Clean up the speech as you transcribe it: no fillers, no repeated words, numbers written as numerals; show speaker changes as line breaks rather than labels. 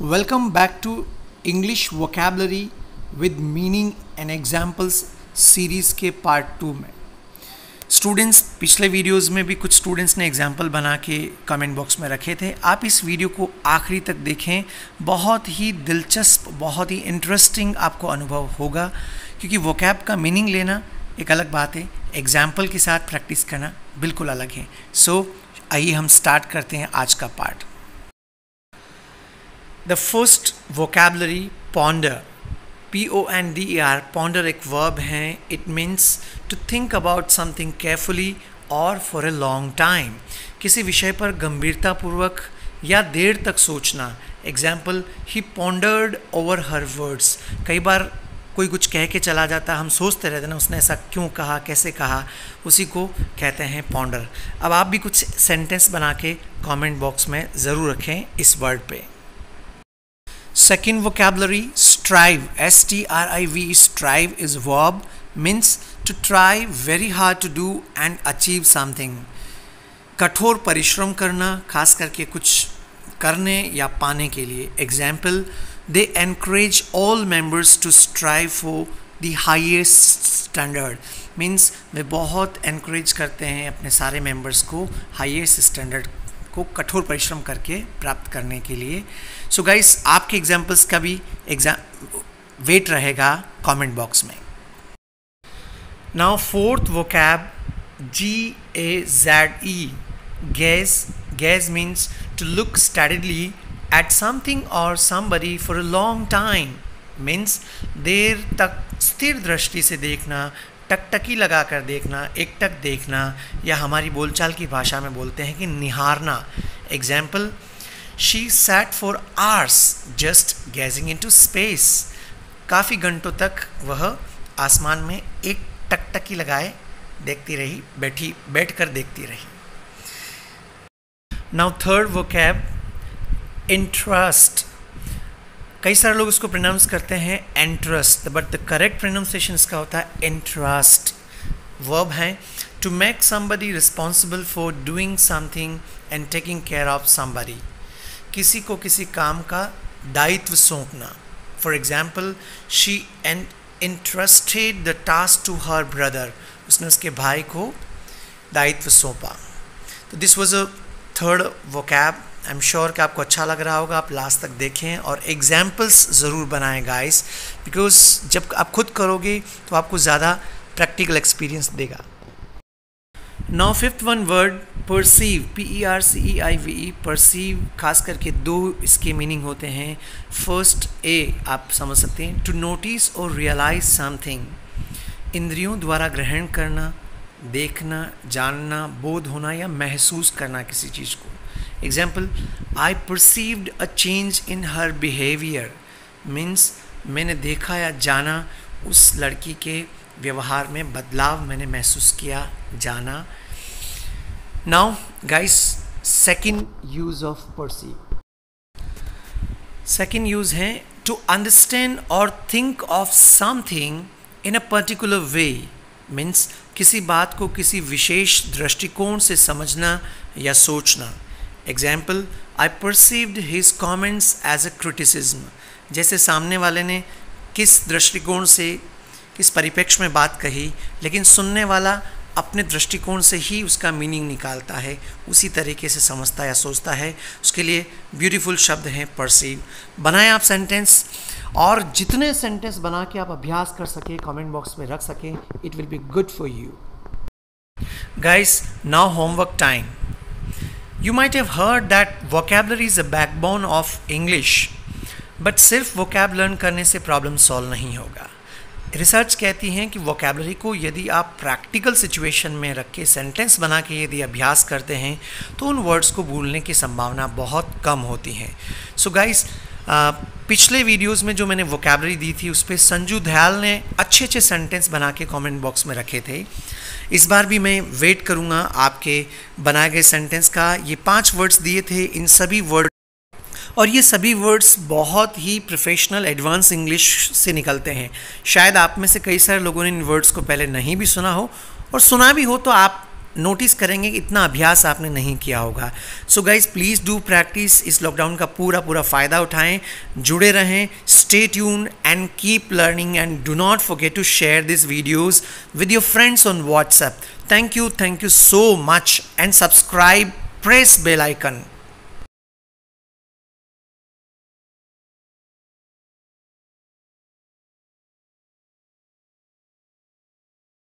Welcome back to English Vocabulary with Meaning and Examples series के part 2 में। Students, पिछले videos में भी कुछ स्टूडेंट्स ने एग्जाम्पल बना के कमेंट बॉक्स में रखे थे। आप इस वीडियो को आखिरी तक देखें, बहुत ही दिलचस्प, बहुत ही इंटरेस्टिंग आपको अनुभव होगा, क्योंकि वोकैब का मीनिंग लेना एक अलग बात है, एग्जाम्पल के साथ प्रैक्टिस करना बिल्कुल अलग है। सो आइए हम स्टार्ट करते हैं आज का part. The first vocabulary ponder, PONDER, ponder एक वर्ब है। It means to think about something carefully और फॉर अ लॉन्ग टाइम, किसी विषय पर गंभीरतापूर्वक या देर तक सोचना। Example, he pondered over her words. कई बार कोई कुछ कह के चला जाता, हम सोचते रहते ना उसने ऐसा क्यों कहा, कैसे कहा, उसी को कहते हैं पॉन्डर। अब आप भी कुछ सेंटेंस बना के कमेंट बॉक्स में ज़रूर रखें इस वर्ड पे। Second vocabulary, strive, STRIVE. Strive is verb, means to try very hard to do and achieve something. कठोर परिश्रम करना, खास करके कुछ करने या पाने के लिए। Example, they encourage all members to strive for the highest standard. Means वे बहुत encourage करते हैं अपने सारे members को highest standard को कठोर परिश्रम करके प्राप्त करने के लिए। सो गाइस, आपके एग्जाम्पल्स का भी वेट रहेगा कमेंट बॉक्स में। Now fourth vocab, GAZE, gaze. Gaze means to look steadily at something or somebody for a long time. Means देर तक स्थिर दृष्टि से देखना, टकटकी लगा कर देखना, एकटक देखना, या हमारी बोलचाल की भाषा में बोलते हैं कि निहारना। Example, she sat for hours just gazing into space. काफ़ी घंटों तक वह आसमान में एक टकटकी लगाए देखती रही, बैठकर देखती रही। Now third vocab, entrust. कई सारे लोग इसको प्रोनाउंस करते हैं interest, but the correct pronunciation इसका होता है इंटरेस्ट। वर्ब है to make somebody responsible for doing something and taking care of somebody. किसी को किसी काम का दायित्व सौंपना। For example, she entrusted the task to her brother. उसने उसके भाई को दायित्व सौंपा। तो this was a third vocab. I am sure कि आपको अच्छा लग रहा होगा, आप लास्ट तक देखें और एग्जाम्पल्स ज़रूर बनाएं गाइस, बिकॉज जब आप खुद करोगे तो आपको ज़्यादा प्रैक्टिकल एक्सपीरियंस देगा। Now fifth one word, perceive, PERCEIVE। Perceive खास करके दो इसके मीनिंग होते हैं। फर्स्ट ए आप समझ सकते हैं, टू नोटिस और रियलाइज समथिंग। इंद्रियों द्वारा ग्रहण करना, देखना, जानना, बोध होना या महसूस करना किसी चीज़ को। Example, I perceived a change in her behaviour. Means मैंने देखा या जाना उस लड़की के व्यवहार में बदलाव मैंने महसूस किया, जाना। Now guys, second use of perceive. Second use है टू अंडरस्टैंड और think of something in a particular way. Means किसी बात को किसी विशेष दृष्टिकोण से समझना या सोचना। Example, I perceived his comments as a criticism. जैसे सामने वाले ने किस दृष्टिकोण से, किस परिप्रेक्ष्य में बात कही, लेकिन सुनने वाला अपने दृष्टिकोण से ही उसका मीनिंग निकालता है, उसी तरीके से समझता या सोचता है। उसके लिए ब्यूटीफुल शब्द हैं परसीव। बनाएं आप सेंटेंस, और जितने सेंटेंस बना के आप अभ्यास कर सके, कमेंट बॉक्स में रख सकें, it will be good for you guys. Now homework time. You might have heard that vocabulary is the backbone of English, but सिर्फ vocab लर्न करने से प्रॉब्लम सॉल्व नहीं होगा। रिसर्च कहती हैं कि vocabulary को यदि आप प्रैक्टिकल सिचुएशन में रख के सेंटेंस बना के यदि अभ्यास करते हैं तो उन वर्ड्स को भूलने की संभावना बहुत कम होती है। सो गाइस, पिछले वीडियोस में जो मैंने vocabulary दी थी उस पर संजू दयाल ने अच्छे अच्छे सेंटेंस बना के कमेंट बॉक्स में रखे थे। इस बार भी मैं वेट करूँगा आपके बनाए गए सेंटेंस का। ये 5 वर्ड्स दिए थे, इन सभी वर्ड, और ये सभी वर्ड्स बहुत ही प्रोफेशनल एडवांस इंग्लिश से निकलते हैं। शायद आप में से कई सारे लोगों ने इन वर्ड्स को पहले नहीं भी सुना हो, और सुना भी हो तो आप नोटिस करेंगे कि इतना अभ्यास आपने नहीं किया होगा। So guys please do practice, इस लॉकडाउन का पूरा फ़ायदा उठाएं, जुड़े रहें, stay tune and keep learning and do not forget to share this videos with your friends on WhatsApp. Thank you so much, and subscribe, press bell icon.